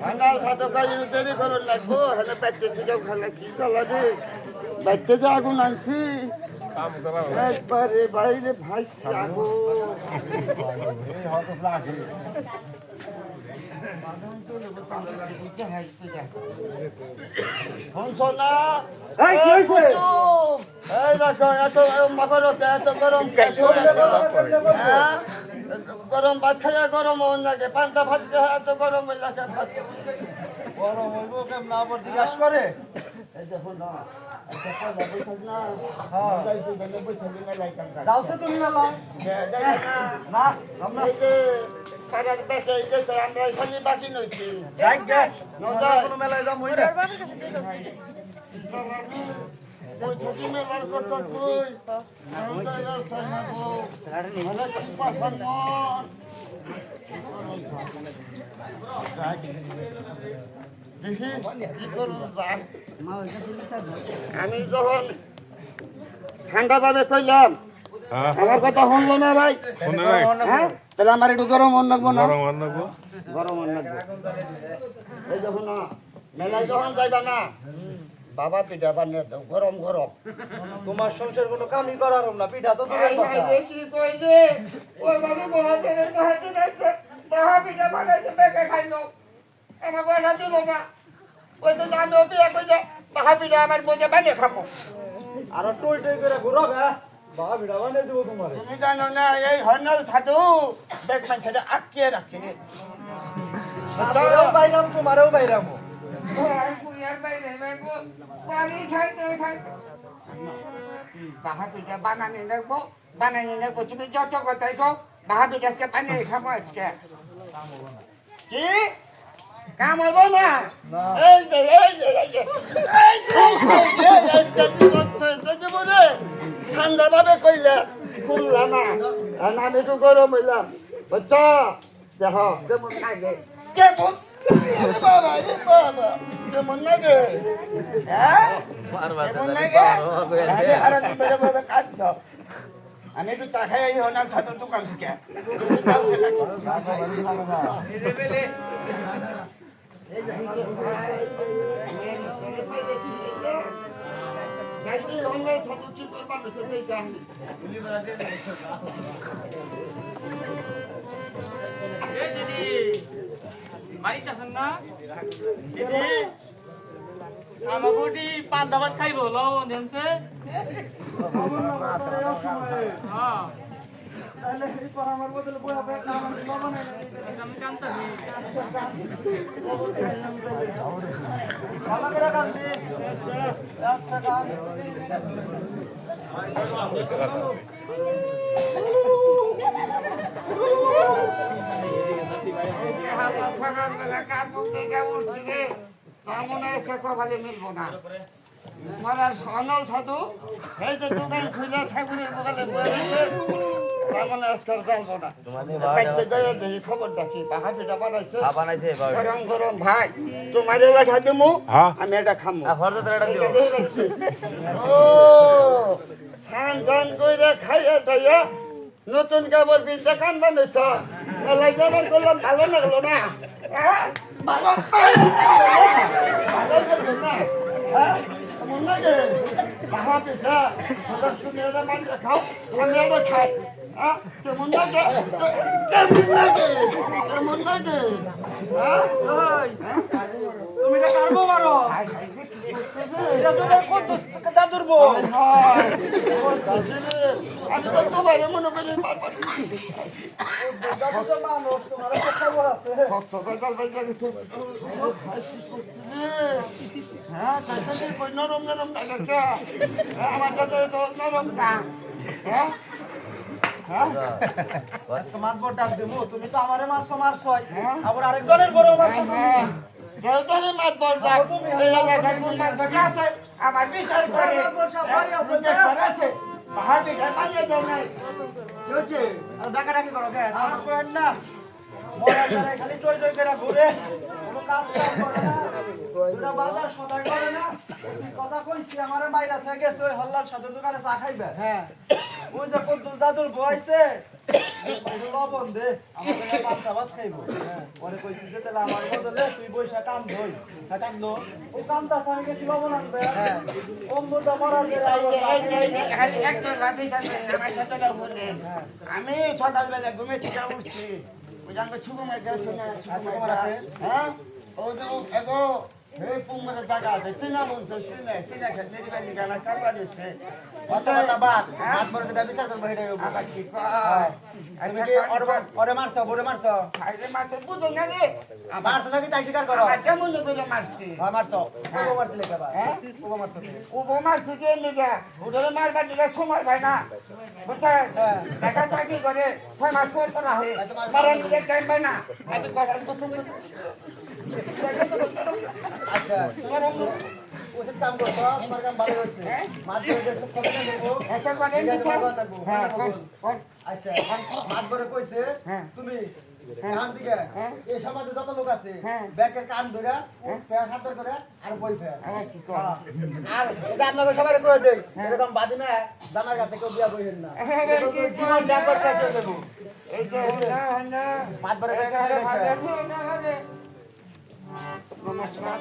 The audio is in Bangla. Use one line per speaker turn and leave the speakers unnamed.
আনাল সাথে গাড়ি দেরি করুন লাগবো হলে বাইতে থেকে খালে কি চালাবে বাইতে যে আগুন আনছি একবারে বাইরে ভাই আগুন গরম ভাত খাইয়া গরম হন লাগে পান্তা ভাত এত গরম লাগে
গরম হইব কেমন না আবার জিজ্ঞাসা করে
এই দেখুন না
যাওছে তুমি মেলা না আমরা
আমরা এখানে বাকি নইছি
কোনো মেলায় যাম হই না
মেলার কথা কই কি পাশান মন দেখি কি করুন যাক আমি যখন ঠান্ডা ভাবে কইলাম আমার কথা শুনলো না ভাই হ্যাঁ তাহলে আমার একটু গরম মন লাগবো না গরম মন লাগবো এই যখন মেলায় যখন যাইবা না বাবা পিঠা বানিয়ে দাও গরম গরম
তোমার সংসার কোনো কামই করার না পিঠা তো দূরের কথা
কি কই যে ওই বাবু মহাজনের মহাজন আছে বাবা পিঠা বানাইতে বেকে খাইলো আমার বড় দিল না ওই তো আমি বিয়ে করে বাবা পিঠা আমার মধ্যে বানিয়ে খাবো
আর টই টই করে ঘুরো বাবা পিঠা বানিয়ে দেবো তোমার
তুমি জানো না এই হর্নাল সাধু দেখবেন সেটা আটকে রাখে
বাইরাম তোমারও বাইরাম
বাহা পিঠা বানানি নেবো তুমি যত কথাই কো বাহা পিঠাকে বানিয়ে খাবো আজকে কি কাম হইব না ঠান্ডা ভাবে কইলে শুনলাম না আমি একটু গরম হইলাম বুঝছ দেখ কেমন লাগে কেমন কেমন লাগে আমি একটু চা খাই হনার ছাত্র দোকান থেকে
আমাকে পান্তা ভাত খাইব লও দেনছে হ্যাঁ
আমার বদলে বয়া ব্যাগ
আমি কান্তাছি
ভালো করে কান্দি আচ্ছা কান
মিলবো না মরার সনল সাধু এই যে দোকান খুঁজে ঠাকুরের বগালে বয়েছে তেমন আজকাল জানবো না দেখি খবরটা কি বাহাটিটা বানাইছে গরম গরম ভাই তোমার এটা দেবো আমি এটা খামো ও ছান ছান করে খাইয়া টাইয়া নতুন কাপড় পিনতে কান বানাইছ মেলায় যাবার করলাম ভালো লাগলো না ভালো লাগলো না কেমন লাগে বাহা পিঠা তুমি এটা মানতে খাও আমি এটা খাই কেমন লাগে কেমন লাগে কেমন লাগে
তুমি এটা কারবো মারো এটা তো কত দাদুর বউ
আমি তো তোমার মনে করি
মানুষ তোমার খবর আছে
নরম নরম আমার কাছে নরম না হ্যাঁ
মাতবর ডাক দেবো তুমি তো আমারে মারছই আবার আরেকজনের বড় মারছো
দেউতারি মাতবর ডাক আমার বিচার করে আছে পাহাড়ি বানিয়ে দাও নাই ডাকাডাকি করো
না মরা যারা খালি চই চই করে ঘুরে কোনো কাজ কাম করে না বাজার সদাই করে না কথা কই কইছি আমার মাইরা থেকে গেছে ওই হল্লার সাথে দোকানে চা খাইবে হ্যাঁ ওই যে কদ্দুস দাদুর বয়সে লবণ দে আমাকে পাঁচটা ভাত খাইবো হ্যাঁ পরে কইছি যে তাহলে আমার বদলে তুই বইসা কাম ধই কামলো ও কামটা আমি গেছি লবণ আনবে হ্যাঁ অম্বুটা মরার
একজন রাতে আমার সাথে বললেন আমি সকালবেলা ঘুমে থেকে উঠছি ওই যে আমার ছুকুমার গেছে না ছুকুমার আছে হ্যাঁ ও যে এগো হে পুমরে জায়গা আছে চিনা বলছে চিনা খেতে দিবেন গানা কালবা দিচ্ছে
কথা কথা বাদ হাত পরে তো বিচার করব এটা
আবার কি
আমি কি ওরে মারছো বড় মারছো
আরে মাতে বুঝো না রে
মারছো নাকি তাই স্বীকার করো
আমার কেমন করে মারছি
হ্যাঁ মারছো ও মারছিলে কেবা
হ্যাঁ
ও মারছো
ও মারছি কে নিগা ওদের মারবার দিলে সময় ভাই না বুঝছে দেখা চাকরি করে 6 মাস পর করা হয় মারার দিলে টাইম পায় না আমি কথা
আচ্ছা ওদের কাম করছো তোমার কাম ভালো হচ্ছে মাছ ধরে খুব কম দেবো
এটা করে দিছে হ্যাঁ কোন
আচ্ছা মাছ ধরে কইছে তুমি কান দিকে এই সমাজে যত লোক আছে ব্যাকের কান ধরে ফেয়া সাতর করে আর বই ফেয়া
আমার কি কর
আর এটা আপনাকে সবাই করে দেই এরকম বাদি না জামার কাছে কেউ বিয়া বইেন না জীবন ব্যাক করে শেষ করে দেবো
এই যে না
মাছ ধরে
নমস্কার